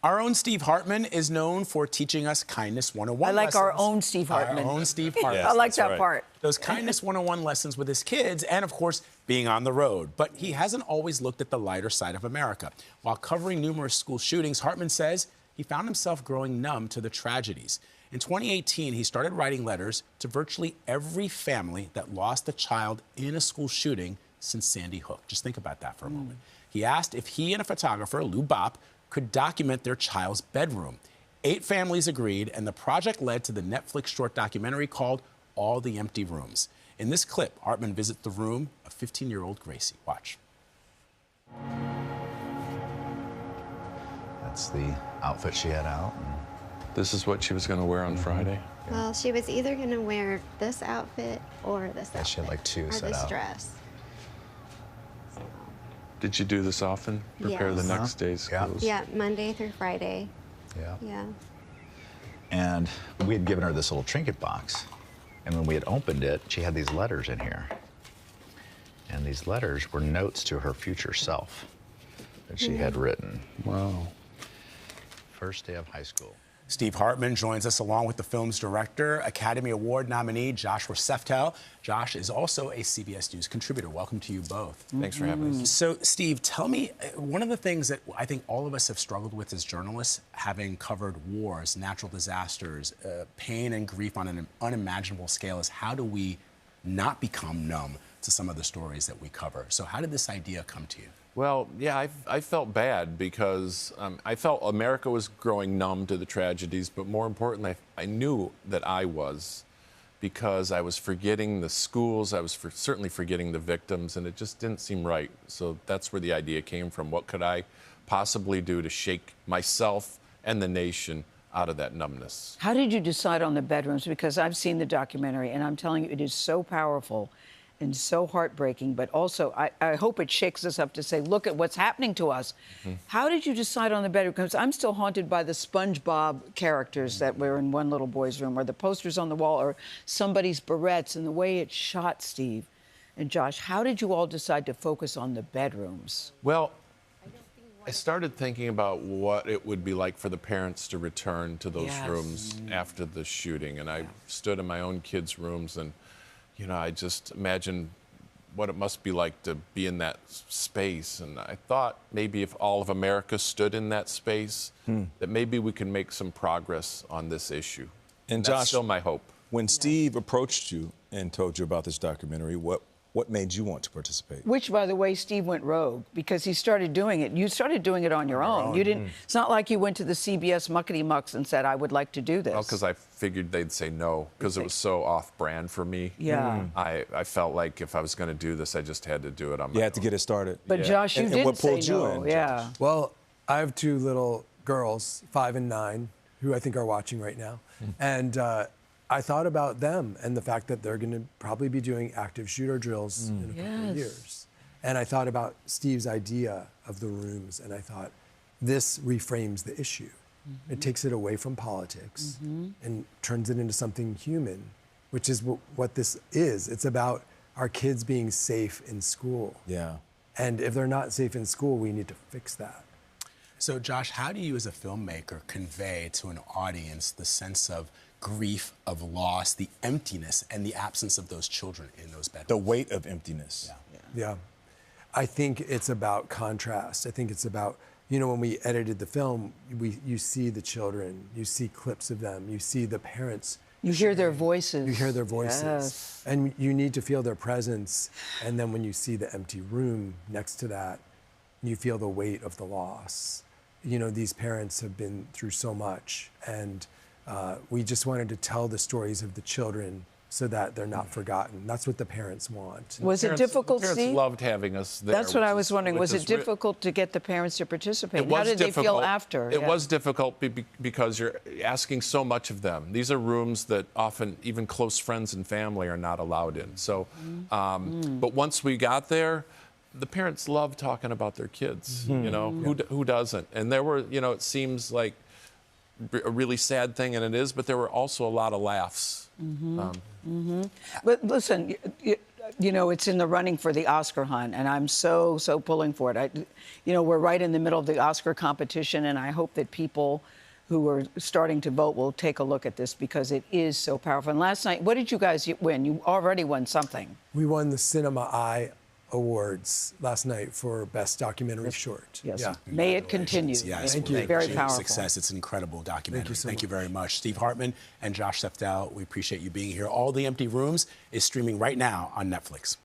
Our own Steve Hartman is known for teaching us Kindness 101 I like lessons. our own Steve Hartman. Our own Steve Hartman. Yes, I like that right. part. Those Kindness 101 lessons with his kids and, of course, being on the road. But he hasn't always looked at the lighter side of America. While covering numerous school shootings, Hartman says he found himself growing numb to the tragedies. In 2018, he started writing letters to virtually every family that lost a child in a school shooting since Sandy Hook. Just think about that for a moment. He asked if he and a photographer, Lou Bopp, could document their child's bedroom. 8 families agreed, and the project led to the Netflix short documentary called All the Empty Rooms. In this clip, Hartman visits the room of 15-year-old Gracie. Watch. That's the outfit she had out. This is what she was going to wear on Friday? Well, she was either going to wear this outfit or this outfit. She had like 2 or set this out. dress. Did you do this often? Prepare the Yes. next day's Yeah. clothes? Yeah, Monday through Friday. Yeah. Yeah. And we had given her this little trinket box. And when we had opened it, she had these letters in here. And these letters were notes to her future self that she had written. Wow. First day of high school. Steve Hartman joins us along with the film's director, Academy Award nominee Joshua Seftel. Josh is also a CBS News contributor. Welcome to you both. Thanks for having us. So, Steve, tell me, one of the things that I think all of us have struggled with as journalists, having covered wars, natural disasters, pain and grief on an unimaginable scale, is how do we not become numb to some of the stories that we cover? So how did this idea come to you? Well, yeah, I felt bad because I felt America was growing numb to the tragedies, but more importantly, I knew that I was, because I was forgetting the schools, I was certainly forgetting the victims, and it just didn't seem right. So that's where the idea came from. What could I possibly do to shake myself and the nation out of that numbness? How did you decide on the bedrooms? Because I've seen the documentary, and I'm telling you, it is so powerful and so heartbreaking, but also I hope it shakes us up to say, look at what's happening to us. How did you decide on the bedroom? Because I'm still haunted by the SpongeBob characters that were in one little boy's room, or the posters on the wall, or somebody's barrettes, and the way it's shot, Steve. And Josh, how did you all decide to focus on the bedrooms? Well, I started thinking about what it would be like for the parents to return to those rooms after the shooting. And I stood in my own kids' rooms, and you know, I just imagined what it must be like to be in that space. And I thought maybe if all of America stood in that space, that maybe we can make some progress on this issue. And that's Josh, still my hope. When Steve approached you and told you about this documentary, what made you want to participate? Which, by the way, Steve went rogue because he started doing it. You started doing it on your own. You didn't. It's not like you went to the CBS Muckety Mucks and said, "I would like to do this." Well, because I figured they'd say no, because it was so off-brand for me. Yeah. I felt like if I was going to do this, I just had to do it on my You had to own. get it started. But Josh, you And did what pulled say you no. in, Yeah. Well, I have 2 little girls, 5 and 9, who I think are watching right now. And I thought about them and the fact that they're going to probably be doing active shooter drills in a couple of years. And I thought about Steve's idea of the rooms, and I thought, this reframes the issue. It takes it away from politics and turns it into something human, which is what this is. It's about our kids being safe in school. Yeah. And if they're not safe in school, we need to fix that. So, Josh, how do you as a filmmaker convey to an audience the sense of grief, of loss, the emptiness, and the absence of those children in those bedrooms? The weight of emptiness. Yeah. I think it's about contrast. I think it's about, you know, when we edited the film, you see the children, you see clips of them, you see the parents. You hear their voices. You hear their voices. Yes. And you need to feel their presence. And then when you see the empty room next to that, you feel the weight of the loss. You know, these parents have been through so much, and we just wanted to tell the stories of the children so that they're not forgotten. That's what the parents want. Was it difficult, Parents Steve? loved having us there. That's what I was wondering. Was it difficult to get the parents to participate? How did they feel after? It was difficult because you're asking so much of them. These are rooms that often even close friends and family are not allowed in. So, but once we got there, the parents love talking about their kids. You know, who doesn't? And there were, you know, it seems like a really sad thing, and it is, but there were also a lot of laughs. But listen, you know, it's in the running for the Oscar hunt, and I'm so pulling for it. You know, we're right in the middle of the Oscar competition, and I hope that people who are starting to vote will take a look at this because it is so powerful. And last night, what did you guys win? You already won something. We won the Cinema Eye Awards last night for Best Documentary Short. Yes. Yeah. May it continue. Yes, Thank we're you. Very wishing you powerful. Success. It's an incredible documentary. Thank you so very much. Steve Hartman and Josh Seftel, we appreciate you being here. All the Empty Rooms is streaming right now on Netflix.